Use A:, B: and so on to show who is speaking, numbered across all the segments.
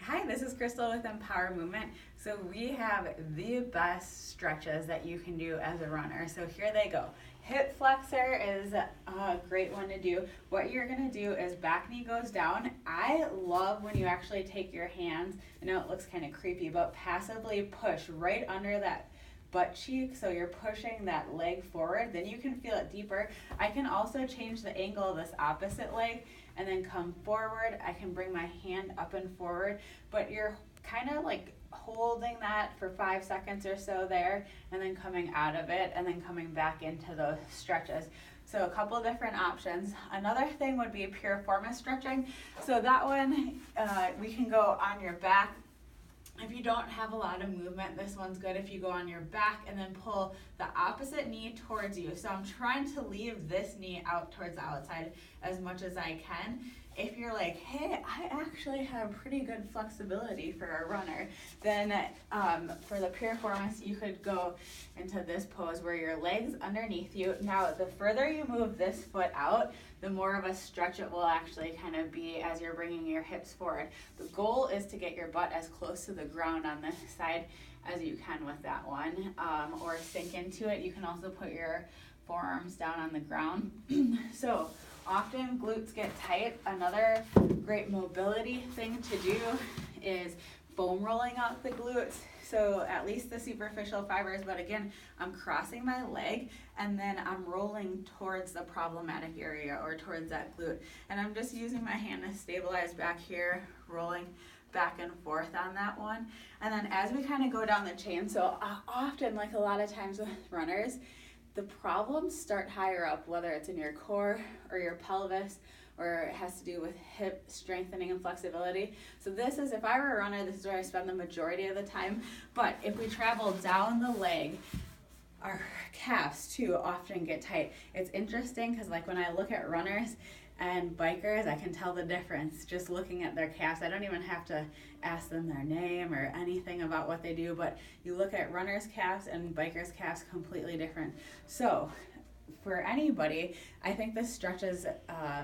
A: Hi, this is Crystal with Empower Movement. So we have the best stretches that you can do as a runner. So here they go. Hip flexor is a great one to do. What you're gonna do is back knee goes down. I love when you actually take your hands, I know it looks kind of creepy, but passively push right under that butt cheek, so you're pushing that leg forward, then you can feel it deeper. I can also change the angle of this opposite leg and then come forward. I can bring my hand up and forward, but you're kind of like holding that for 5 seconds or so there, and then coming out of it, and then coming back into those stretches. So a couple different options. Another thing would be piriformis stretching. So that one, we can go on your back. If you don't have a lot of movement, this one's good if you go on your back and then pull the opposite knee towards you. So I'm trying to leave this knee out towards the outside as much as I can. If you're like, hey, I actually have pretty good flexibility for a runner, then for the piriformis, you could go into this pose where your leg's underneath you. Now, the further you move this foot out, the more of a stretch it will actually kind of be as you're bringing your hips forward. The goal is to get your butt as close to the ground on this side as you can with that one, or sink into it. You can also put your forearms down on the ground. So often glutes get tight. Another great mobility thing to do is foam rolling out the glutes. So at least the superficial fibers, but again, I'm crossing my leg and then I'm rolling towards the problematic area or towards that glute. And I'm just using my hand to stabilize back here, rolling back and forth on that one. And then as we kind of go down the chain, so often, like a lot of times with runners, the problems start higher up, whether it's in your core or your pelvis, or it has to do with hip strengthening and flexibility. So this is, if I were a runner, this is where I spend the majority of the time. But if we travel down the leg, our calves too often get tight. It's interesting because like when I look at runners and bikers, I can tell the difference just looking at their calves. I don't even have to ask them their name or anything about what they do, but you look at runners' calves and bikers' calves, completely different. So for anybody, I think this stretch is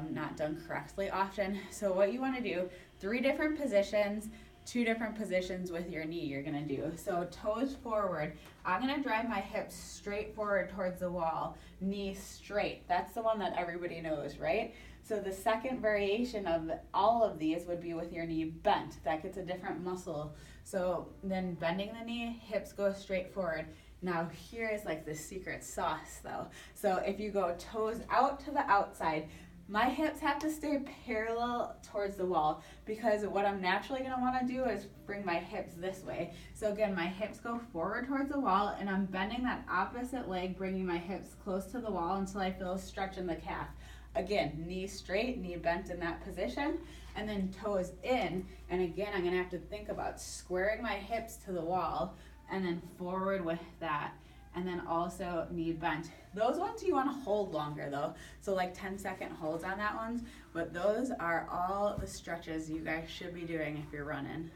A: not done correctly often. So what you want to do, 3 different positions, 2 different positions with your knee you're going to do. So toes forward. I'm going to drive my hips straight forward towards the wall, knee straight. That's the one that everybody knows, right? So the second variation of all of these would be with your knee bent. That gets a different muscle. So then bending the knee, hips go straight forward. Now here is like the secret sauce though. So if you go toes out to the outside, my hips have to stay parallel towards the wall because what I'm naturally going to want to do is bring my hips this way. So again, my hips go forward towards the wall and I'm bending that opposite leg, bringing my hips close to the wall until I feel a stretch in the calf. Again, knee straight, knee bent in that position, and then toes in. And again, I'm going to have to think about squaring my hips to the wall and then forward with that. And then also knee bent. Those ones you want to hold longer though. So like 10-second holds on that ones. But those are all the stretches you guys should be doing if you're running.